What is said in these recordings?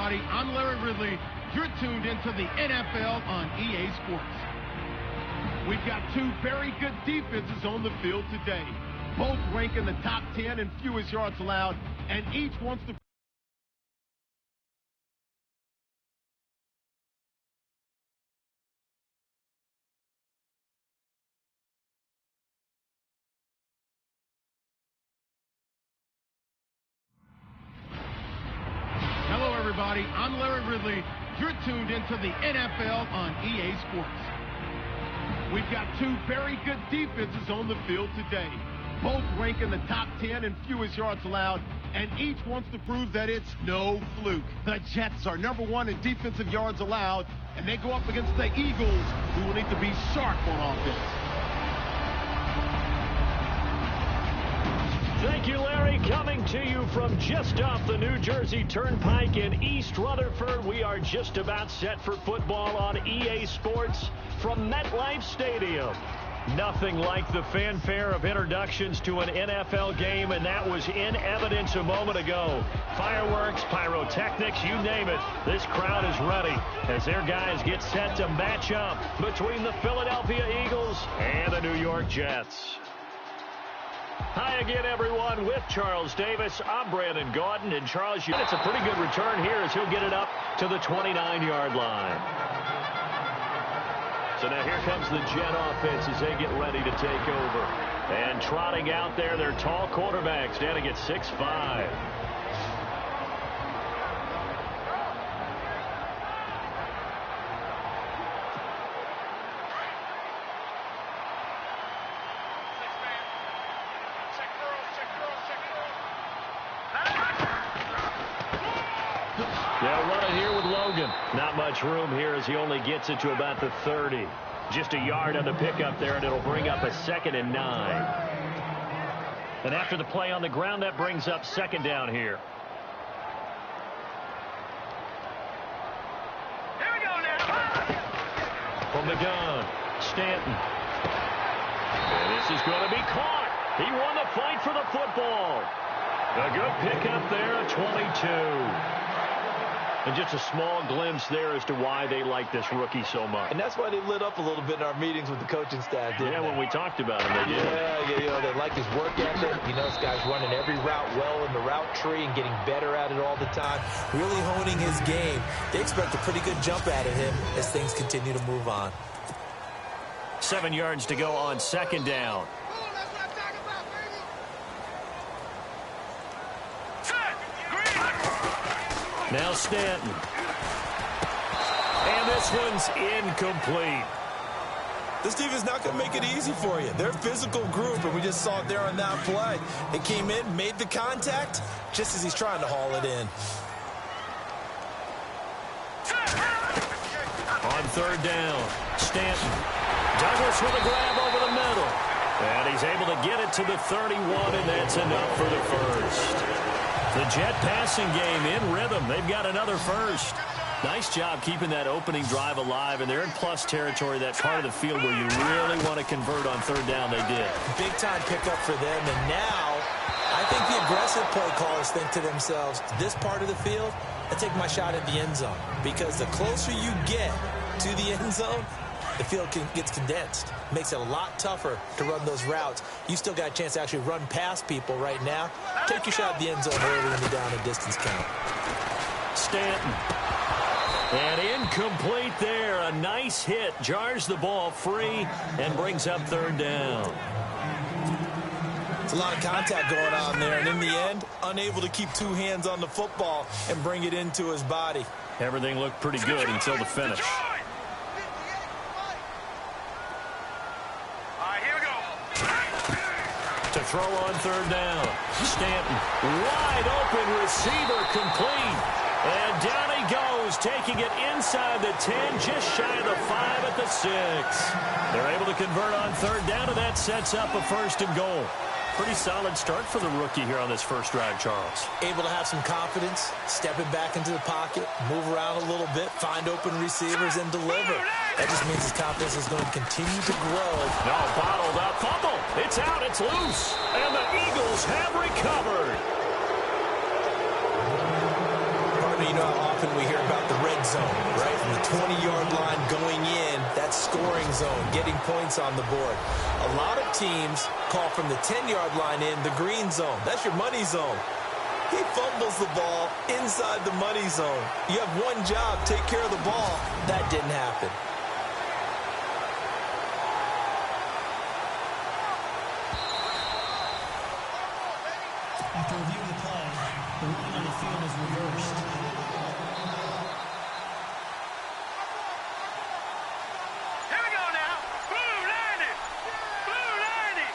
everybody. I'm Larry Ridley. You're tuned into the NFL on EA Sports. We've got two very good defenses on the field today. Both rank in the top 10 in fewest yards allowed, and each wants to... Hello, everybody. I'm Larry Ridley. You're tuned into the NFL on EA Sports. We've got two very good defenses on the field today. Both rank in the top 10 in fewest yards allowed, and each wants to prove that it's no fluke. The Jets are number one in defensive yards allowed, and they go up against the Eagles, who will need to be sharp on offense. Thank you, Larry. Coming to you from just off the New Jersey Turnpike in East Rutherford. We are just about set for football on EA Sports from MetLife Stadium. Nothing like the fanfare of introductions to an NFL game, and that was in evidence a moment ago. Fireworks, pyrotechnics, you name it. This crowd is ready as their guys get set to match up between the Philadelphia Eagles and the New York Jets. Hi again, everyone. With Charles Davis, I'm Brandon Gaudin. And Charles, it's a pretty good return here as he'll get it up to the 29-yard line. So now here comes the Jet offense as they get ready to take over. And trotting out there, their tall quarterback standing at 6'5". They'll run it here with Logan. Not much room here as he only gets it to about the 30. Just a yard on the pickup there, and it'll bring up a 2nd and 9. And after the play on the ground, that brings up 2nd down here. Here we go now. From the gun, Stanton. And this is going to be caught. He won the fight for the football. A good pickup there, a 22. And just a small glimpse there as to why they like this rookie so much. And that's why they lit up a little bit in our meetings with the coaching staff, didn't they? When we talked about him, they did. Yeah, you know, they like his work ethic. You know, this guy's running every route well in the route tree and getting better at it all the time. Really honing his game. They expect a pretty good jump out of him as things continue to move on. 7 yards to go on 2nd down. Now Stanton. And this one's incomplete. This team is not going to make it easy for you. They're a physical group, and we just saw it there on that play. They came in, made the contact, just as he's trying to haul it in. On 3rd down, Stanton. Douglas with a grab over the middle. And he's able to get it to the 31, and that's enough for the first. The Jet passing game in rhythm. They've got another first. Nice job keeping that opening drive alive, and they're in plus territory, that part of the field where you really want to convert on 3rd down. They did. Big-time pickup for them, and now I think the aggressive play callers think to themselves, this part of the field, I take my shot at the end zone, because the closer you get to the end zone, the field gets condensed. Makes it a lot tougher to run those routes. You still got a chance to actually run past people right now. Take your shot at the end zone early in the down and distance count. Stanton. And incomplete there. A nice hit. Jars the ball free and brings up 3rd down. It's a lot of contact going on there. And in the end, unable to keep 2 hands on the football and bring it into his body. Everything looked pretty good until the finish. To throw on 3rd down. Stanton, wide open receiver, complete. And down he goes, taking it inside the 10, just shy of the 5 at the 6. They're able to convert on 3rd down, and that sets up a 1st and goal. Pretty solid start for the rookie here on this first drive, Charles. Able to have some confidence, stepping back into the pocket, move around a little bit, find open receivers, and deliver. That just means his confidence is going to continue to grow. No, bottled up, fumble. It's out, it's loose. And the Eagles have recovered. you know how often we hear about the red zone, right? From the 20-yard line going in, that scoring zone, getting points on the board. A lot of teams call from the 10-yard line in the green zone. That's your money zone. He fumbles the ball inside the money zone. You have one job, take care of the ball. That didn't happen. After reviewing the play, the ruling on the field is reversed. Here we go now. Blue 90. Blue 90.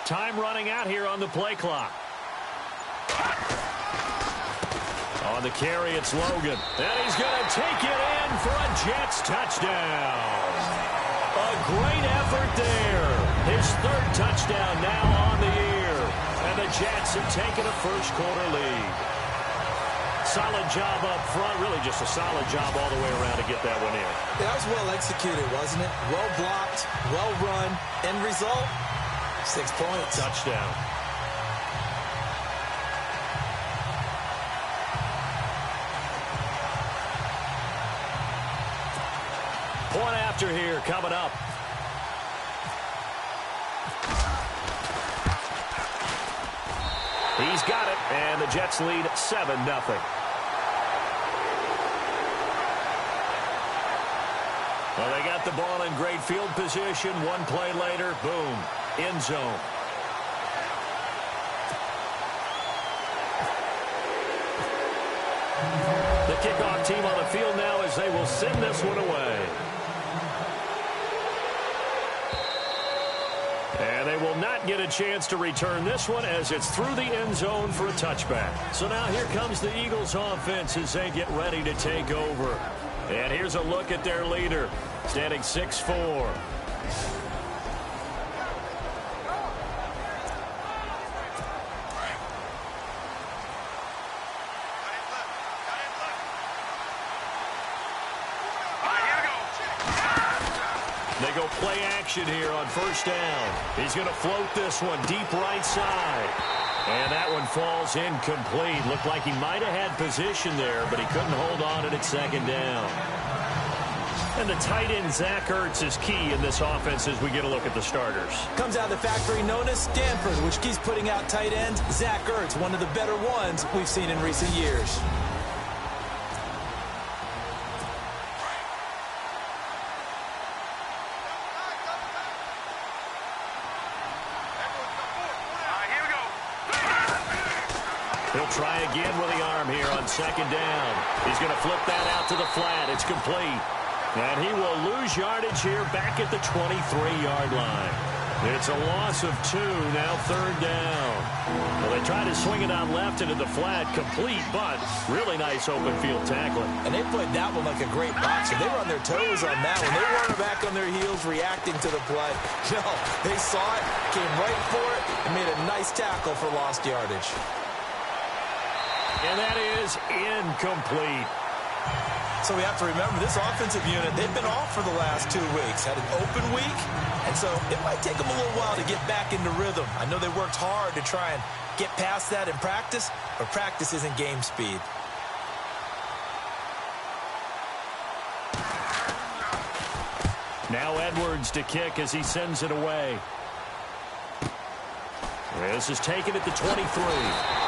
Time running out here on the play clock. On the carry, it's Logan. And he's going to take it in for a Jets touchdown. A great effort there. His third touchdown now on the year. And the Jets have taken a first-quarter lead. Solid job up front. Really just a solid job all the way around to get that one in. That was well executed, wasn't it? Well blocked, well run. End result, 6 points. Touchdown. Point after here coming up. He's got it, and the Jets lead 7-0. Well, they got the ball in great field position. One play later, boom, end zone. The kickoff team on the field now as they will send this one away. And they will not get a chance to return this one as it's through the end zone for a touchback. So now here comes the Eagles offense as they get ready to take over. And here's a look at their leader, standing 6'4". They go play action here on first down. He's going to float this one deep right side. And that one falls incomplete. Looked like he might have had position there, but he couldn't hold on at second down. And the tight end, Zach Ertz, is key in this offense as we get a look at the starters. Comes out of the factory known as Stanford, which keeps putting out tight ends. Zach Ertz, one of the better ones we've seen in recent years. He'll try again with the arm here on second down. He's going to flip that out to the flat. It's complete. And he will lose yardage here back at the 23-yard line. It's a loss of 2, now third down. Well, they try to swing it on left into the flat, complete, but really nice open field tackling. And they played that one like a great boxer. They were on their toes on that one. They weren't back on their heels reacting to the play. No, they saw it, came right for it, and made a nice tackle for lost yardage. And that is incomplete. So we have to remember this offensive unit, they've been off for the last 2 weeks. Had an open week, and so it might take them a little while to get back into rhythm. I know they worked hard to try and get past that in practice, but practice isn't game speed. Now Edwards to kick as he sends it away. This is taken at the 23.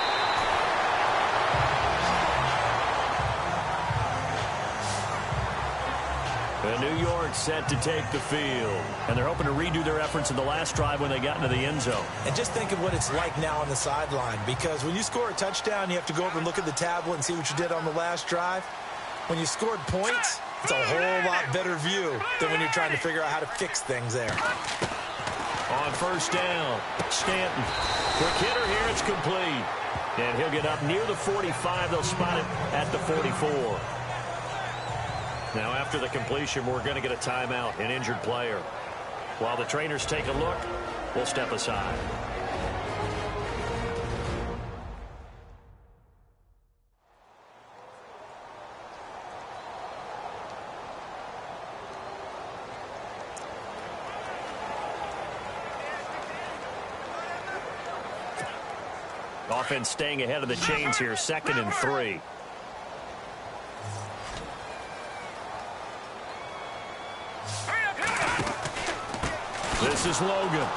New York set to take the field. And they're hoping to redo their efforts in the last drive when they got into the end zone. And just think of what it's like now on the sideline, because when you score a touchdown, you have to go over and look at the tablet and see what you did on the last drive. When you scored points, it's a whole lot better view than when you're trying to figure out how to fix things there. On first down, Stanton. Quick hitter here, it's complete. And he'll get up near the 45. They'll spot it at the 44. Now, after the completion, we're going to get a timeout, an injured player. While the trainers take a look, we'll step aside. Offense staying ahead of the chains here, 2nd and 3. This is Logan.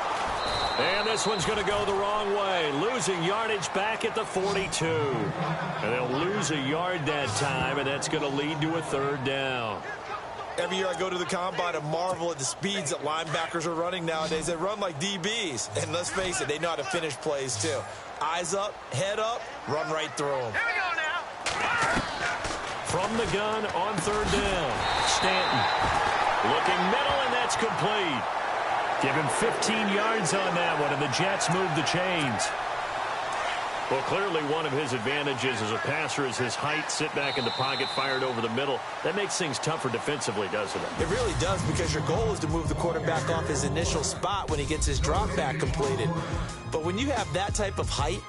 And this one's going to go the wrong way. Losing yardage back at the 42. And they'll lose a yard that time, and that's going to lead to a 3rd down. Every year I go to the combine and marvel at the speeds that linebackers are running nowadays. They run like DBs. And let's face it, they know how to finish plays too. Eyes up, head up, run right through them. Here we go now. From the gun on 3rd down. Stanton looking middle, and that's complete. Give him 15 yards on that one, and the Jets move the chains. Well, clearly one of his advantages as a passer is his height. Sit back in the pocket, fired over the middle. That makes things tougher defensively, doesn't it? It really does, because your goal is to move the quarterback off his initial spot when he gets his drop back completed. But when you have that type of height,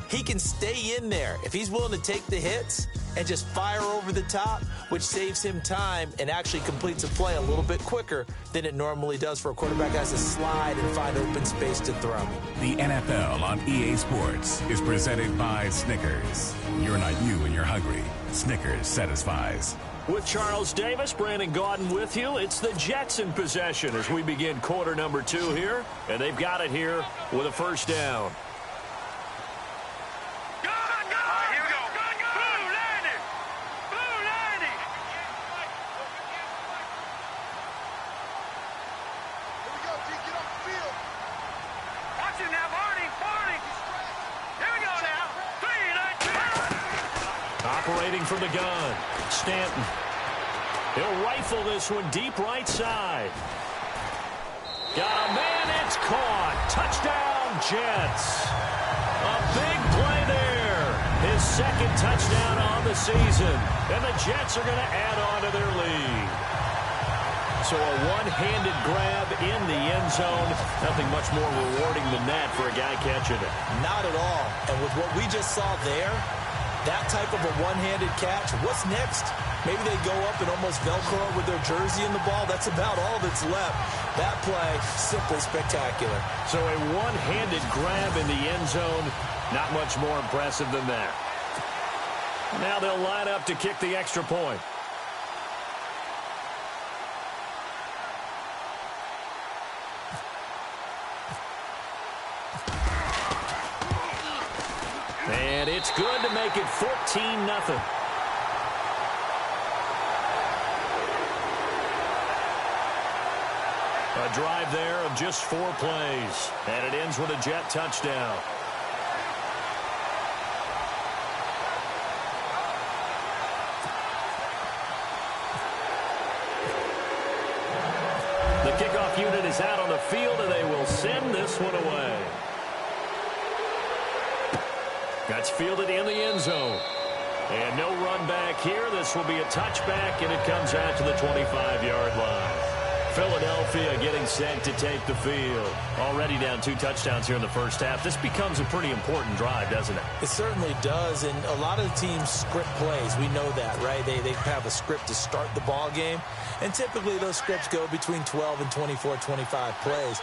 he can stay in there. If he's willing to take the hits and just fire over the top, which saves him time and actually completes a play a little bit quicker than it normally does for a quarterback that has to slide and find open space to throw. The NFL on EA Sports is presented by Snickers. You're not you when you're hungry. Snickers satisfies. With Charles Davis, Brandon Gaudin with you. It's the Jets in possession as we begin quarter number 2 here. And they've got it here with a 1st down. Operating from the gun, Stanton. He'll rifle this one deep right side. Got a man, it's caught. Touchdown, Jets. A big play there. His 2nd touchdown on the season. And the Jets are going to add on to their lead. So a one-handed grab in the end zone. Nothing much more rewarding than that for a guy catching it. Not at all. And with what we just saw there, that type of a one-handed catch, what's next? Maybe they go up and almost Velcro with their jersey in the ball. That's about all that's left. That play, simply spectacular. So a one-handed grab in the end zone, not much more impressive than that. Now they'll line up to kick the extra point. And it's good to make it 14-0. A drive there of just 4 plays. And it ends with a Jet touchdown. The kickoff unit is out on the field, and they will send this one away. That's fielded in the end zone. And no run back here. This will be a touchback, and it comes out to the 25-yard line. Philadelphia getting set to take the field. Already down 2 touchdowns here in the first half. This becomes a pretty important drive, doesn't it? It certainly does, and a lot of teams script plays. We know that, right? They have a script to start the ball game, and typically those scripts go between 12 and 24, 25 plays.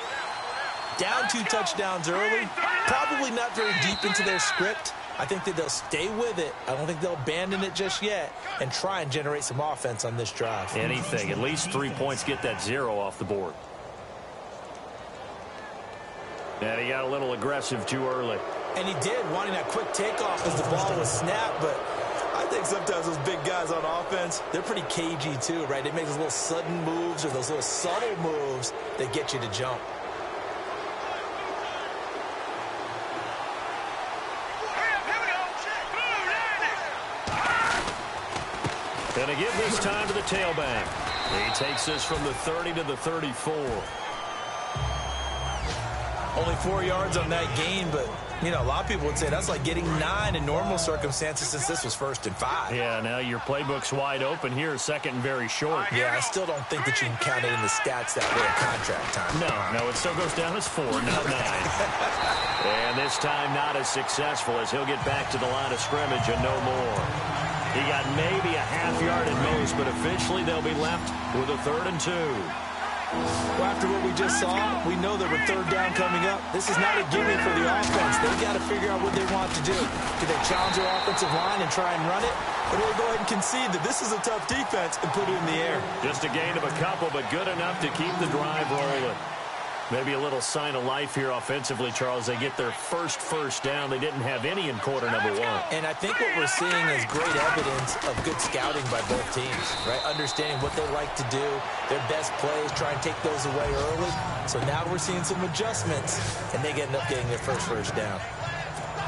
Down 2 touchdowns early, probably not very deep into their script. I think that they'll stay with it. I don't think they'll abandon it just yet and try and generate some offense on this drive. Anything. At least 3 points. Get that 0 off the board. And he got a little aggressive too early. And he did, wanting that quick takeoff as the ball was snapped. But I think sometimes those big guys on offense, they're pretty cagey too, right? They make those little sudden moves or those little subtle moves that get you to jump. And to give this time to the tailback. He takes this from the 30 to the 34. Only 4 yards on that gain, but, you know, a lot of people would say that's like getting 9 in normal circumstances since this was 1st and 5. Yeah, now your playbook's wide open here, 2nd and very short. Yeah, I still don't think that you can count it in the stats that way at contract time. No, it still goes down as 4, not 9. And this time not as successful as he'll get back to the line of scrimmage and no more. He got maybe a half yard at most, but officially they'll be left with a 3rd and 2. Well, after what we just saw, we know that with third down coming up, this is not a gimme for the offense. They've got to figure out what they want to do. Do they challenge their offensive line and try and run it? Or do they go ahead and concede that this is a tough defense and put it in the air? Just a gain of a couple, but good enough to keep the drive rolling. Maybe a little sign of life here offensively, Charles. They get their first down. They didn't have any in quarter number one. And I think what we're seeing is great evidence of good scouting by both teams, right? Understanding what they like to do, their best plays, try and take those away early. So now we're seeing some adjustments, and they end up getting their first down.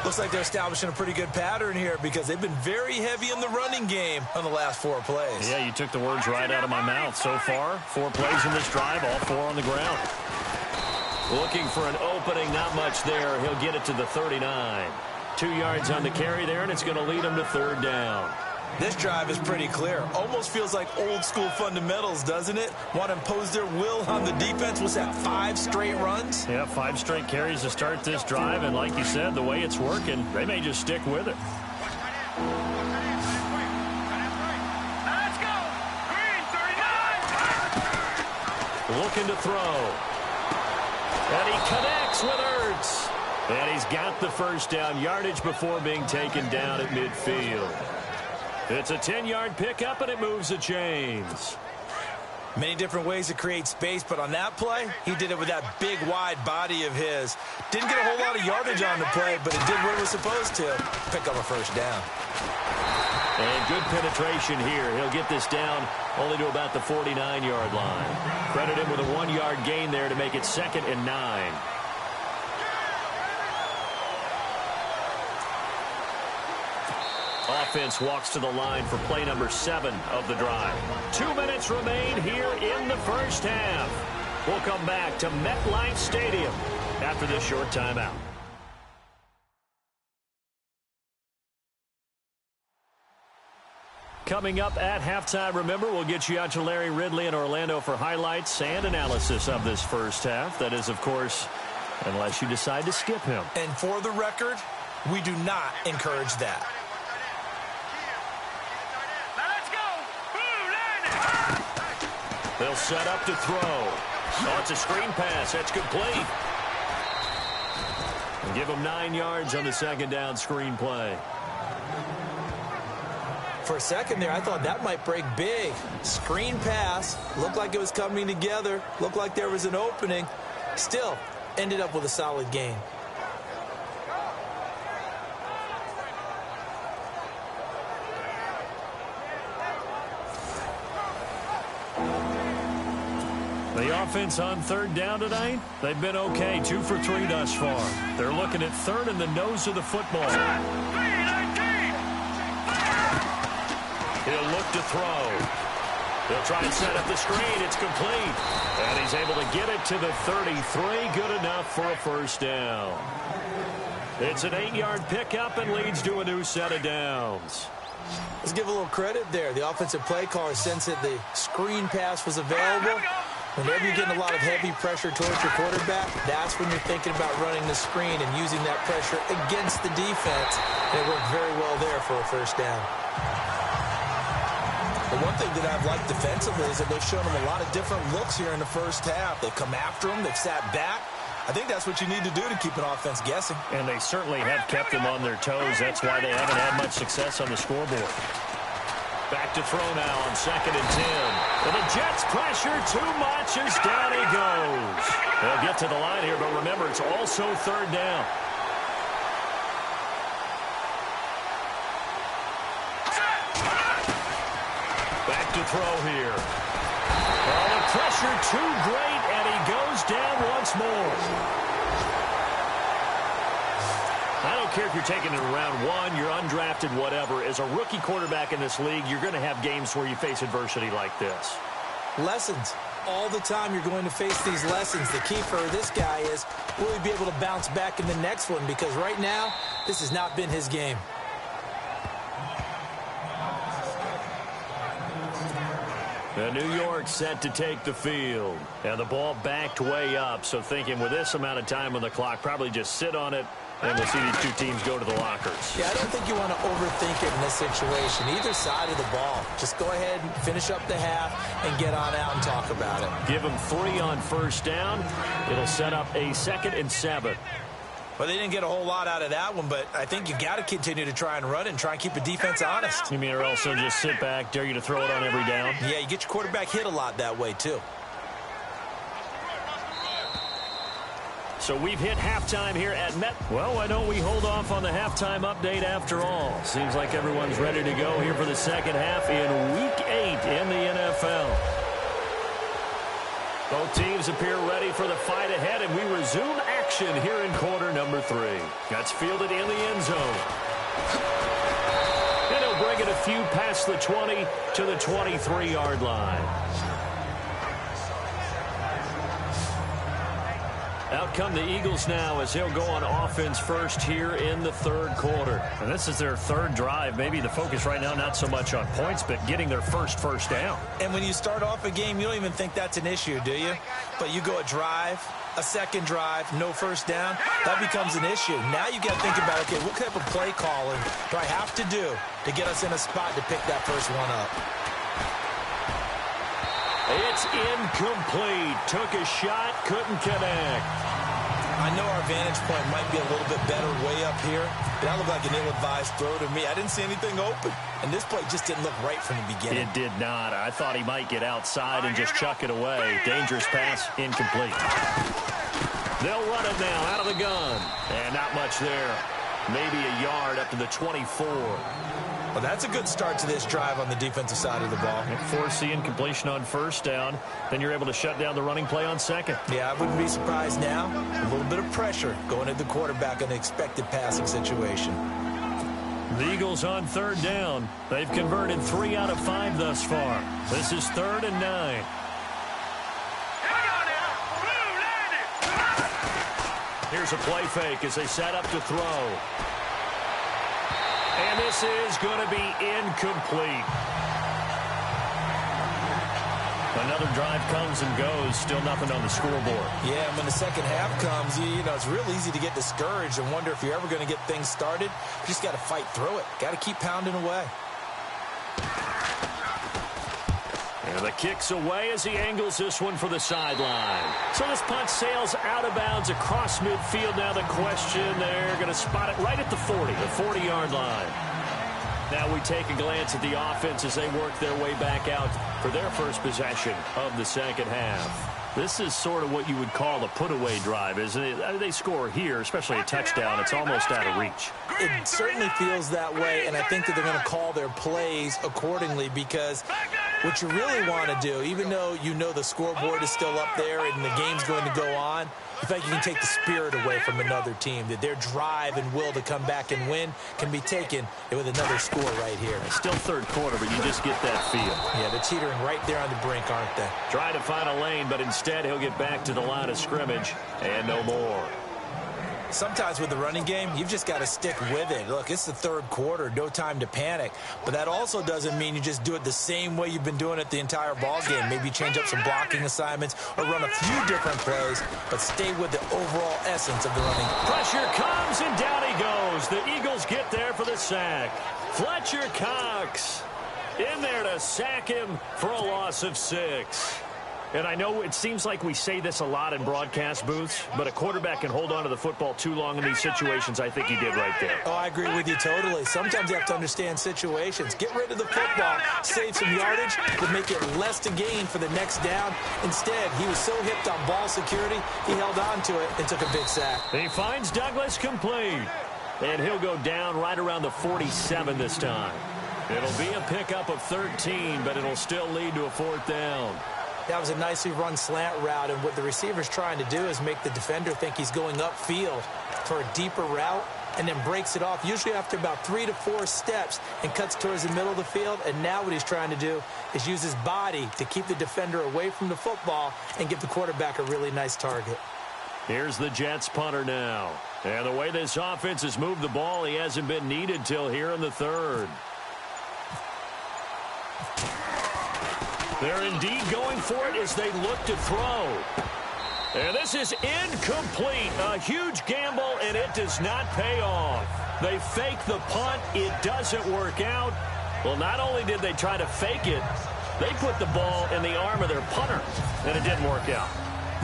Looks like they're establishing a pretty good pattern here because they've been very heavy in the running game on the last 4 plays. Yeah, you took the words right out of my mouth. So far, 4 plays in this drive, all 4 on the ground. Looking for an opening, not much there. He'll get it to the 39. 2 yards on the carry there, and it's going to lead him to third down. This drive is pretty clear. Almost feels like old school fundamentals, doesn't it? Want to impose their will on the defense. What's that, 5 straight runs? Yeah, 5 straight carries to start this drive, and like you said, the way it's working, they may just stick with it. Let's go. Green, 39. Looking to throw. And he connects with Ertz. And he's got the first down, yardage before being taken down at midfield. It's a 10-yard pickup, and it moves the chains. Many different ways to create space, but on that play, he did it with that big, wide body of his. Didn't get a whole lot of yardage on the play, but it did what it was supposed to. Pick up a first down. And good penetration here. He'll get this down only to about the 49-yard line. Credit him with a 1-yard gain there to make it 2nd and 9. Offense walks to the line for play number 7 of the drive. 2 minutes remain here in the first half. We'll come back to MetLife Stadium after this short timeout. Coming up at halftime, remember, we'll get you out to Larry Ridley in Orlando for highlights and analysis of this first half. That is, of course, unless you decide to skip him. And for the record, we do not encourage that. Let's go. Boom, landed. They'll set up to throw. Oh, it's a screen pass. That's complete. And give them 9 yards on the 2nd down screen play. For a second there, I thought that might break big. Screen pass. Looked like it was coming together. Looked like there was an opening. Still, ended up with a solid gain. The offense on 3rd down tonight, they've been okay. 2 for 3 thus far. They're looking at 3rd in the nose of the football. He'll look to throw. He'll try and set up the screen. It's complete. And he's able to get it to the 33. Good enough for a first down. It's an 8-yard pickup and leads to a new set of downs. Let's give a little credit there. The offensive play caller sensed that the screen pass was available. Whenever you're getting a lot of heavy pressure towards your quarterback, that's when you're thinking about running the screen and using that pressure against the defense. And it worked very well there for a first down. The one thing that I've liked defensively is that they've shown them a lot of different looks here in the first half. They've come after them. They've sat back. I think that's what you need to do to keep an offense guessing. And they certainly have kept them on their toes. That's why they haven't had much success on the scoreboard. Back to throw now on 2nd and 10. And the Jets pressure too much as down he goes. They'll get to the line here, but remember, it's also 3rd down. Back to throw here. Oh, the pressure too great, and he goes down once more. I don't care if you're taking it in round 1, you're undrafted, whatever. As a rookie quarterback in this league, you're going to have games where you face adversity like this. Lessons. All the time you're going to face these lessons. The key for this guy is, will he be able to bounce back in the next one? Because right now, this has not been his game. And New York set to take the field. And the ball backed way up. So thinking with this amount of time on the clock, probably just sit on it And we'll see these two teams go to the lockers. Yeah, I don't think you want to overthink it in this situation. Either side of the ball. Just go ahead and finish up the half and get on out and talk about it. Give them 3 on first down. It'll set up a 2nd and 7. Well, they didn't get a whole lot out of that one, but I think you got to continue to try and run and try and keep the defense honest. You mean or also just sit back, dare you to throw it on every down? Yeah, you get your quarterback hit a lot that way, too. So we've hit halftime here at Met. Well, why don't we hold off on the halftime update after all? Seems like everyone's ready to go here for the second half in Week 8 in the NFL. Both teams appear ready for the fight ahead, and we resume action here in quarter number 3. That's fielded in the end zone. And he'll bring it a few past the 20 to the 23-yard line. Out come the Eagles now as he'll go on offense first here in the third quarter. And this is their third drive. Maybe the focus right now not so much on points, but getting their first down. And when you start off a game, you don't even think that's an issue, do you? But you go a drive, a second drive, no first down, that becomes an issue. Now you got to think about, okay, what type of play calling do I have to do to get us in a spot to pick that first one up? It's incomplete. Took a shot, couldn't connect. I know our vantage point might be a little bit better way up here, but that looked like an ill-advised throw to me. I didn't see anything open, and this play just didn't look right from the beginning. It did not. I thought he might get outside and just chuck it away. Dangerous pass, incomplete. They'll run it now out of the gun, and not much there. Maybe a yard up to the 24. Well, that's a good start to this drive on the defensive side of the ball. Force the incompletion on first down. Then you're able to shut down the running play on second. Yeah, I wouldn't be surprised now. A little bit of pressure going at the quarterback in an expected passing situation. The Eagles on third down. They've converted 3 out of 5 thus far. This is 3rd and 9. Here's a play fake as they set up to throw. And this is going to be incomplete. Another drive comes and goes. Still nothing on the scoreboard. Yeah, and when the second half comes, you know, it's real easy to get discouraged and wonder if you're ever going to get things started. You just got to fight through it. Got to keep pounding away. And the kick's away as he angles this one for the sideline. So this punt sails out of bounds across midfield. Now the question, they're going to spot it right at the 40, the 40-yard line. Now we take a glance at the offense as they work their way back out for their first possession of the second half. This is sort of what you would call a put-away drive, isn't it? They score here, especially a touchdown. It's almost out of reach. It certainly feels that way, and I think that they're going to call their plays accordingly because what you really want to do, even though you know the scoreboard is still up there and the game's going to go on, you think you can take the spirit away from another team, that their drive and will to come back and win can be taken with another score right here. It's still third quarter, but you just get that feel. Yeah, they're teetering right there on the brink, aren't they? Trying to find a lane, but instead he'll get back to the line of scrimmage and no more. Sometimes with the running game, you've just got to stick with it. Look, it's the third quarter, no time to panic. But that also doesn't mean you just do it the same way you've been doing it the entire ball game. Maybe change up some blocking assignments or run a few different plays, but stay with the overall essence of the running. Pressure comes, and down he goes. The Eagles get there for the sack. Fletcher Cox in there to sack him for a loss of 6. And I know it seems like we say this a lot in broadcast booths, but a quarterback can hold on to the football too long in these situations. I think he did right there. Oh, I agree with you totally. Sometimes you have to understand situations. Get rid of the football, save some yardage, but make it less to gain for the next down. Instead, he was so hipped on ball security, he held on to it and took a big sack. He finds Douglas complete, and he'll go down right around the 47 this time. It'll be a pickup of 13, but it'll still lead to a 4th down. That was a nicely run slant route, and what the receiver's trying to do is make the defender think he's going upfield for a deeper route and then breaks it off, usually after about 3 to 4 steps, and cuts towards the middle of the field. And now what he's trying to do is use his body to keep the defender away from the football and give the quarterback a really nice target. Here's the Jets punter now. And the way this offense has moved the ball, he hasn't been needed till here in the third. They're indeed going for it as they look to throw. And this is incomplete. A huge gamble, and it does not pay off. They fake the punt. It doesn't work out. Well, not only did they try to fake it, they put the ball in the arm of their punter, and it didn't work out.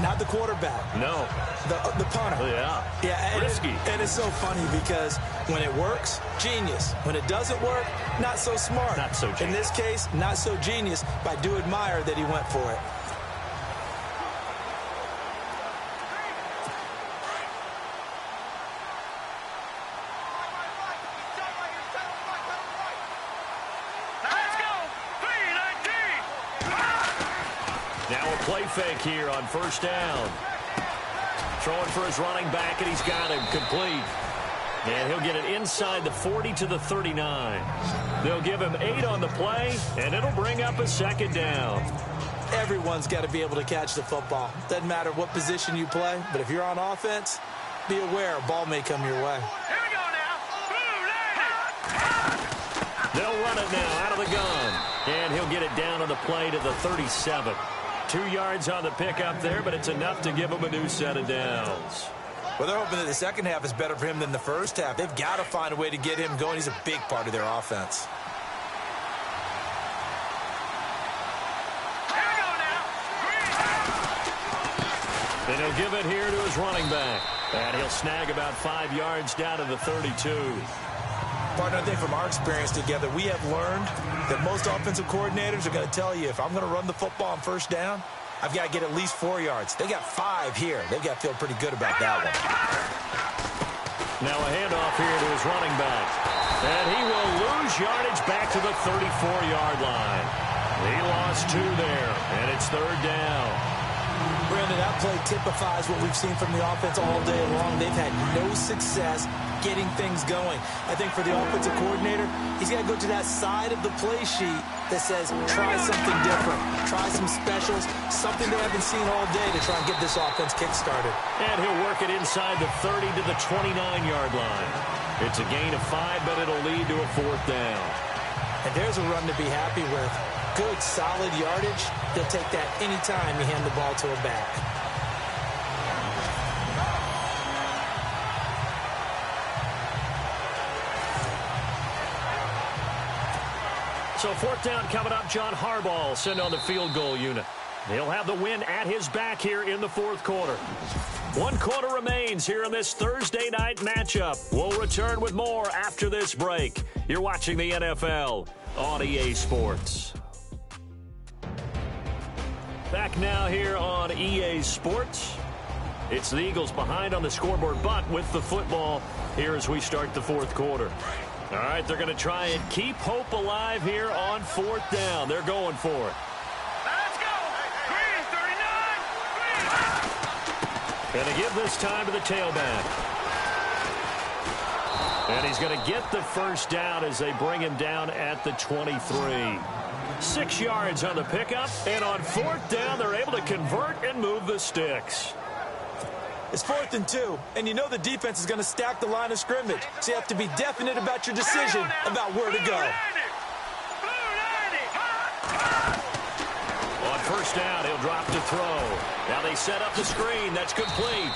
Not the quarterback. No. The punter. Yeah. Risky. And it's so funny because when it works, genius. When it doesn't work, not so smart. Not so genius. In this case, not so genius, but I do admire that he went for it. Now a play fake here on first down. Throwing for his running back, and he's got him complete. And he'll get it inside the 40 to the 39. They'll give him 8 on the play, and it'll bring up a second down. Everyone's got to be able to catch the football. Doesn't matter what position you play, but if you're on offense, be aware a ball may come your way. Here we go now. They'll run it now out of the gun. And he'll get it down on the play to the 37. 2 yards on the pickup there, but it's enough to give him a new set of downs. Well, they're hoping that the second half is better for him than the first half. They've got to find a way to get him going. He's a big part of their offense. Here we go now. And he'll give it here to his running back. And he'll snag about 5 yards down to the 32. Partner, I think from our experience together, we have learned that most offensive coordinators are going to tell you, if I'm going to run the football on first down, I've got to get at least 4 yards. They got 5 here. They've got to feel pretty good about that one. Now a handoff here to his running back. And he will lose yardage back to the 34-yard line. He lost 2 there, and it's third down. Brandon, that play typifies what we've seen from the offense all day long. They've had no success getting things going. I think for the offensive coordinator, he's got to go to that side of the play sheet that says, try something different, try some specials, something they haven't seen all day to try and get this offense kick-started. And he'll work it inside the 30 to the 29-yard line. It's a gain of 5, but it'll lead to a 4th down. And there's a run to be happy with. Good, solid yardage. They'll take that anytime you hand the ball to a back. So 4th down coming up. John Harbaugh sent on the field goal unit. He'll have the win at his back here in the 4th quarter. 1 quarter remains here in this Thursday night matchup. We'll return with more after this break. You're watching the NFL on EA Sports. Back now here on EA Sports. It's the Eagles behind on the scoreboard, but with the football here as we start the 4th quarter. All right, they're going to try and keep hope alive here on 4th down. They're going for it. Let's go. Green, 39. And they give this time to the tailback. And he's going to get the first down as they bring him down at the 23. 6 yards on the pickup, and on 4th down, they're able to convert and move the sticks. It's 4th and 2, and you know the defense is going to stack the line of scrimmage, so you have to be definite about your decision about where to go. On first down, he'll drop to throw. Now they set up the screen. That's complete.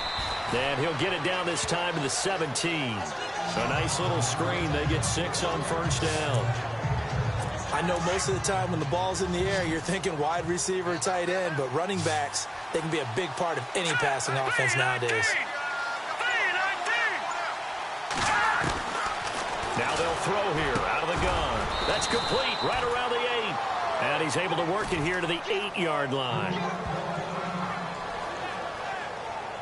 And he'll get it down this time to the 17. A nice little screen. They get 6 on first down. I know most of the time when the ball's in the air, you're thinking wide receiver, tight end, but running backs, they can be a big part of any passing offense nowadays. Now they'll throw here out of the gun. That's complete right around the 8. And he's able to work it here to the 8-yard line.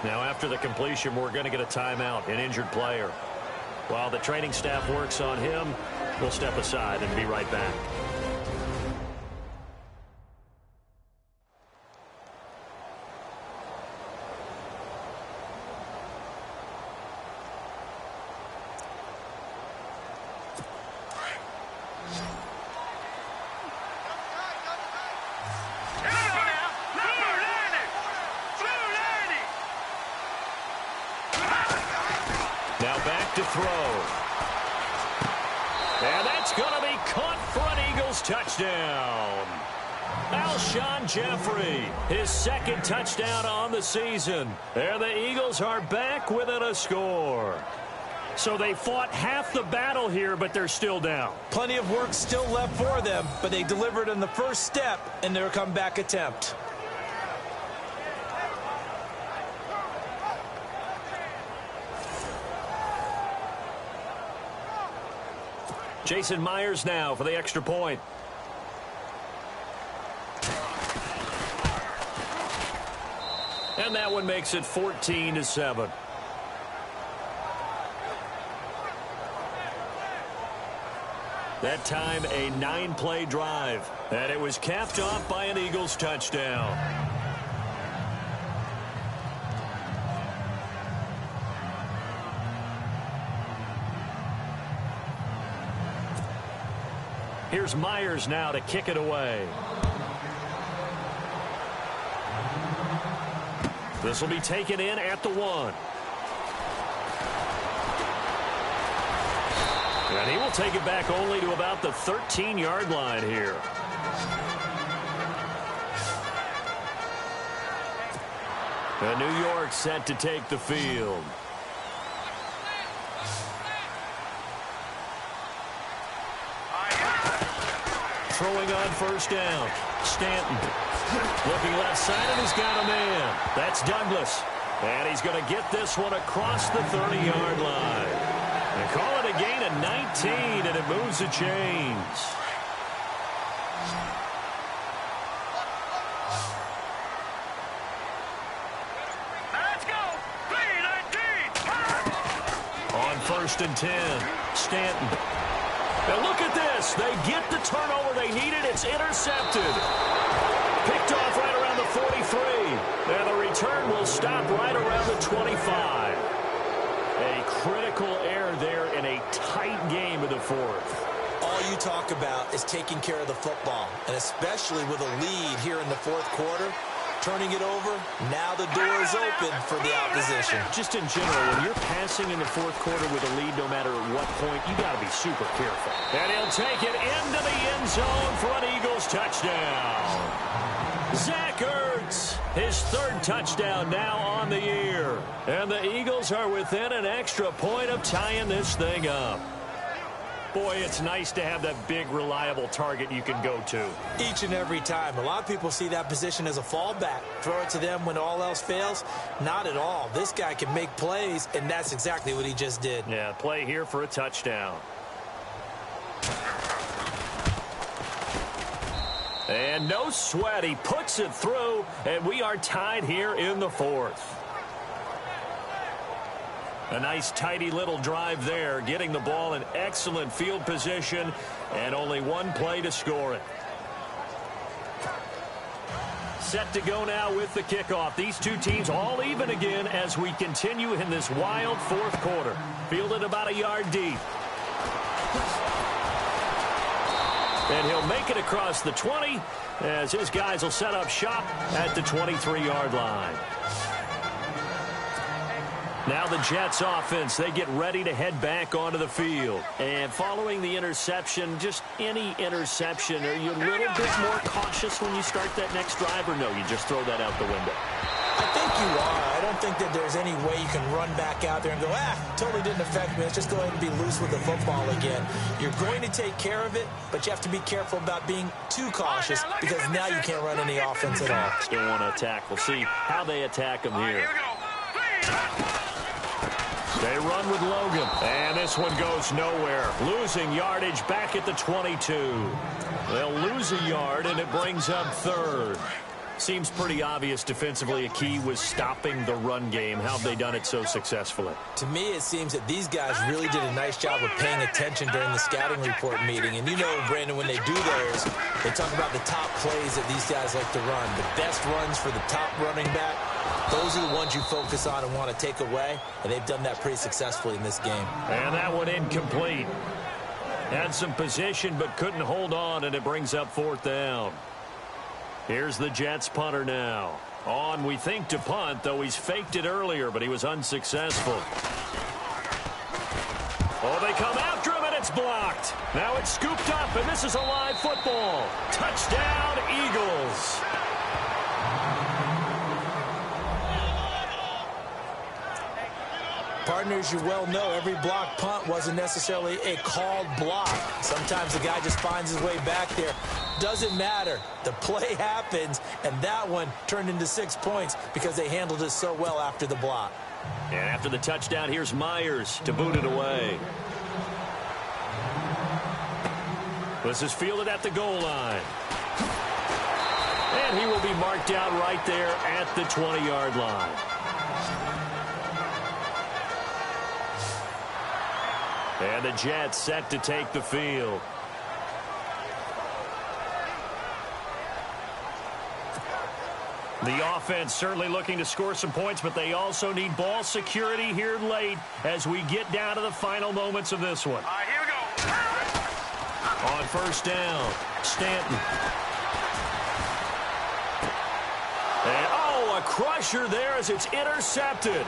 Now after the completion, we're going to get a timeout, an injured player. While the training staff works on him, we'll step aside and be right back. Now back to throw. And that's going to be caught for an Eagles touchdown. Al Alshon Jeffrey, his second touchdown on the season. And the Eagles are back within a score. So they fought half the battle here, but they're still down. Plenty of work still left for them, but they delivered in the first step in their comeback attempt. Jason Myers now for the extra point. And that one makes it 14-7. That time a 9-play drive. And it was capped off by an Eagles touchdown. Here's Myers now to kick it away. This will be taken in at the 1. And he will take it back only to about the 13-yard line here. And New York set to take the field. Throwing on first down. Stanton. Looking left side, and he's got a man. That's Douglas. And he's going to get this one across the 30-yard line. They call it a gain of 19, and it moves the chains. Let's go. 3-19. On first and 10, Stanton. Now look at this. They get the turnover they needed. It's intercepted. Picked off right around the 43. And the return will stop right around the 25. A critical error there in a tight game in the fourth. All you talk about is taking care of the football, and especially with a lead here in the fourth quarter. Turning it over, now the door is open for the opposition. Just in general, when you're passing in the fourth quarter with a lead, no matter what point, you got to be super careful. And he'll take it into the end zone for an Eagles touchdown. Zach Ertz, his third touchdown now on the year. And the Eagles are within an extra point of tying this thing up. Boy, it's nice to have that big, reliable target you can go to. Each and every time. A lot of people see that position as a fallback. Throw it to them when all else fails. Not at all. This guy can make plays, and that's exactly what he just did. Yeah, play here for a touchdown. And no sweat. He puts it through, and we are tied here in the fourth. A nice, tidy little drive there, getting the ball in excellent field position, and only one play to score it. Set to go now with the kickoff. These two teams all even again as we continue in this wild fourth quarter. Fielded about a yard deep. And he'll make it across the 20 as his guys will set up shop at the 23-yard line. Now the Jets offense, they get ready to head back onto the field. And following the interception, just any interception, are you a little bit more cautious when you start that next drive, or no, you just throw that out the window? I think you are. I don't think that there's any way you can run back out there and go, totally didn't affect me. Let's just go ahead and be loose with the football again. You're going to take care of it, but you have to be careful about being too cautious because now you can't run any offense at all. Still want to attack. We'll see how they attack him here. Here we go. They run with Logan, and this one goes nowhere. Losing yardage back at the 22. They'll lose a yard, and it brings up third. Seems pretty obvious defensively a key was stopping the run game. How have they done it so successfully? To me, it seems that these guys really did a nice job of paying attention during the scouting report meeting. And you know, Brandon, when they do those, they talk about the top plays that these guys like to run. The best runs for the top running back. Those are the ones you focus on and want to take away, and they've done that pretty successfully in this game. And that one incomplete. Had some position but couldn't hold on, and it brings up fourth down. Here's the Jets punter now. On, we think, to punt, though he's faked it earlier, but he was unsuccessful. Oh, they come after him, and it's blocked. Now it's scooped up, and this This is a live football. Touchdown, Eagles. Partners, you well know every block punt wasn't necessarily a called block. Sometimes the guy just finds his way back there. Doesn't matter. The play happens, and that one turned into 6 points because they handled it so well after the block. And after the touchdown, here's Myers to boot it away. This is fielded at the goal line. And he will be marked out right there at the 20-yard line. And the Jets set to take the field. The offense certainly looking to score some points, but they also need ball security here late as we get down to the final moments of this one. All right, here we go. On first down, Stanton. And, a crusher there as it's intercepted.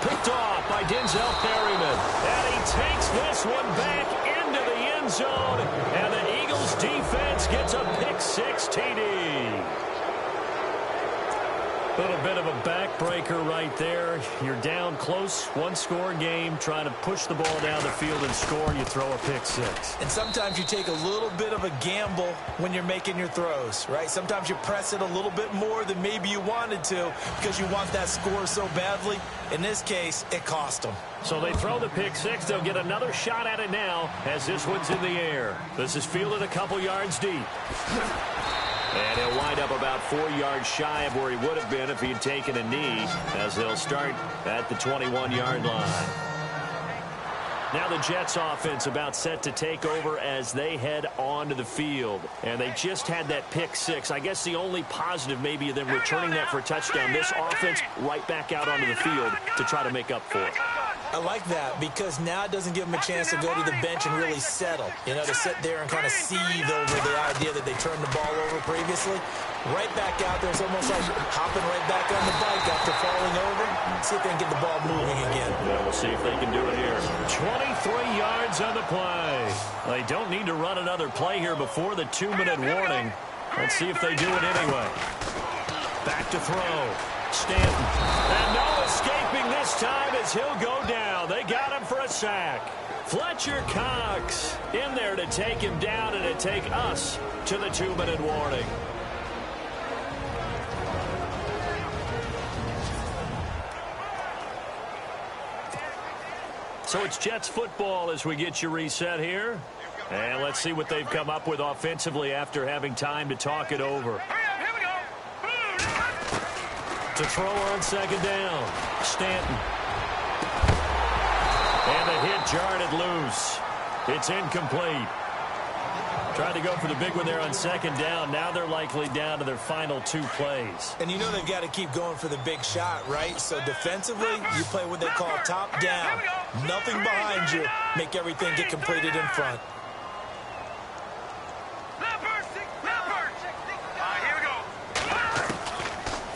Picked off by Denzel Perryman. And he takes this one back into the end zone. And the Eagles defense gets a pick-6 TD. A little bit of a backbreaker right there. You're down close, one-score game, trying to push the ball down the field and score, and you throw a pick-6. And sometimes you take a little bit of a gamble when you're making your throws, right? Sometimes you press it a little bit more than maybe you wanted to because you want that score so badly. In this case, it cost them. So they throw the pick-6. They'll get another shot at it now as this one's in the air. This is fielded a couple yards deep. And he'll wind up about 4 yards shy of where he would have been if he had taken a knee, as they'll start at the 21-yard line. Now the Jets offense about set to take over as they head onto the field. And they just had that pick-6. I guess the only positive maybe of them returning that for a touchdown. This offense right back out onto the field to try to make up for it. I like that because now it doesn't give them a chance to go to the bench and really settle. You know, to sit there and kind of seethe over the idea that they turned the ball over previously. Right back out there. It's almost like hopping right back on the bike after falling over. See if they can get the ball moving again. Yeah, we'll see if they can do it here. 23 yards on the play. They don't need to run another play here before the 2-minute warning. Let's see if they do it anyway. Back to throw. Stanton. And no escaping this time as he'll go down. They got him for a sack. Fletcher Cox in there to take him down and to take us to the 2-minute warning. So it's Jets football as we get you reset here. And let's see what they've come up with offensively after having time to talk it over. To throw on second down, Stanton. And the hit jarred it loose. It's incomplete. Tried to go for the big one there on second down. Now they're likely down to their final 2 plays. And you know they've got to keep going for the big shot, right? So defensively, you play what they call top down. Nothing behind you. Make everything get completed in front.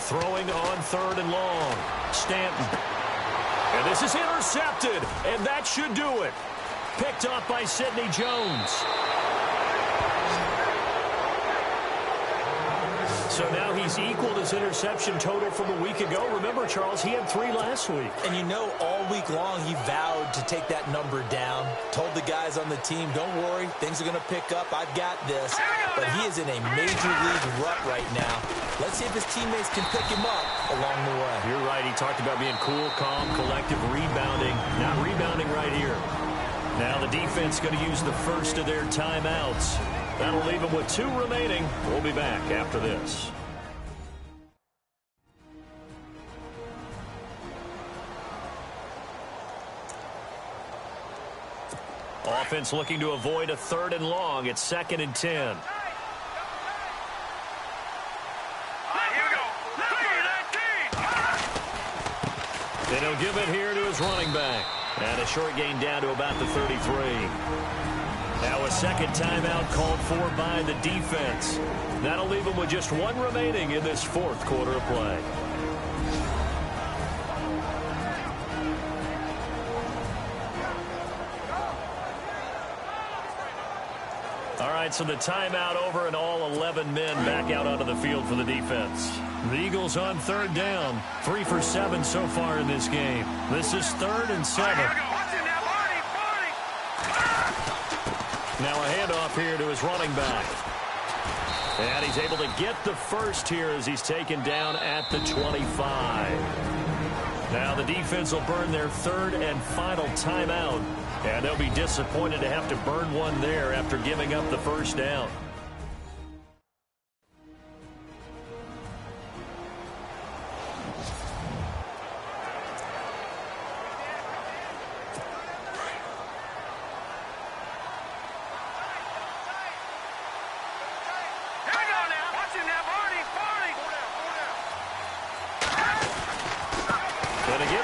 Throwing on third and long. Stanton. And this is intercepted. And that should do it. Picked off by Sidney Jones. So now he's equaled his interception total from a week ago. Remember, Charles, he had 3 last week. And you know, all week long he vowed to take that number down. Told the guys on the team, don't worry, things are going to pick up. I've got this. But he is in a major league rut right now. Let's see if his teammates can pick him up along the way. You're right. He talked about being cool, calm, collective, rebounding. Not rebounding right here. Now the defense going to use the first of their timeouts. That'll leave them with 2 remaining. We'll be back after this. Offense looking to avoid a 3rd and long. It's 2nd and 10. And he'll give it here to his running back. And a short gain down to about the 33. Now a second timeout called for by the defense. That'll leave them with just 1 remaining in this 4th quarter of play. All right, so the timeout over and all 11 men back out onto the field for the defense. The Eagles on third down, 3 for 7 so far in this game. This is 3rd and 7. Now a handoff here to his running back. And he's able to get the first here as he's taken down at the 25. Now the defense will burn their 3rd and final timeout. And they'll be disappointed to have to burn one there after giving up the first down.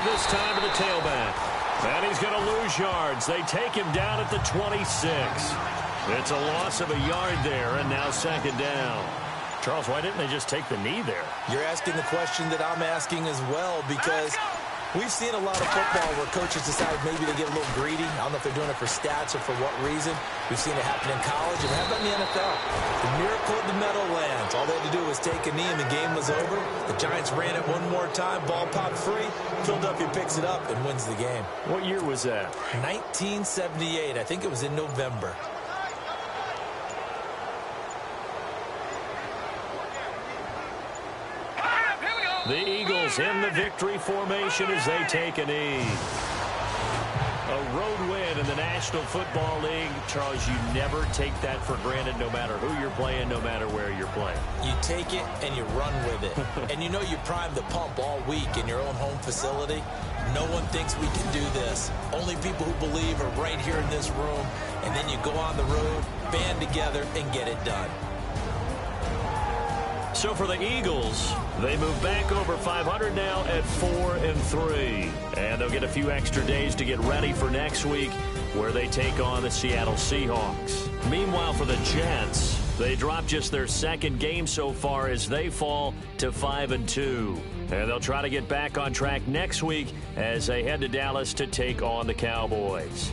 This time to the tailback. And he's going to lose yards. They take him down at the 26. It's a loss of a yard there, and now 2nd down. Charles, why didn't they just take the knee there? You're asking the question that I'm asking as well, because we've seen a lot of football where coaches decide maybe to get a little greedy. I don't know if they're doing it for stats or for what reason. We've seen it happen in college, and how about in the NFL? The miracle of the Meadowlands. All they had to do was take a knee, and the game was over. The Giants ran it one more time. Ball popped free. Philadelphia picks it up and wins the game. What year was that? 1978. I think it was in November. The Eagles in the victory formation as they take a knee. A road win in the National Football League. Charles, you never take that for granted no matter who you're playing, no matter where you're playing. You take it and you run with it. And you know you prime the pump all week in your own home facility. No one thinks we can do this. Only people who believe are right here in this room. And then you go on the road, band together, and get it done. So for the Eagles, they move back over 500 now at 4-3. And they'll get a few extra days to get ready for next week, where they take on the Seattle Seahawks. Meanwhile, for the Jets, they drop just their 2nd game so far as they fall to 5-2. And they'll try to get back on track next week as they head to Dallas to take on the Cowboys.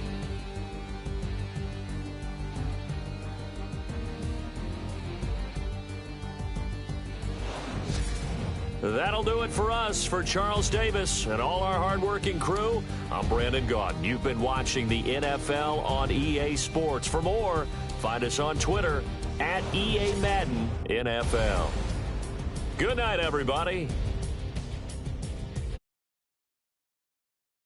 That'll do it for us. For Charles Davis and all our hardworking crew, I'm Brandon Gaudin. You've been watching the NFL on EA Sports. For more, find us on Twitter at EA Madden NFL. Good night, everybody.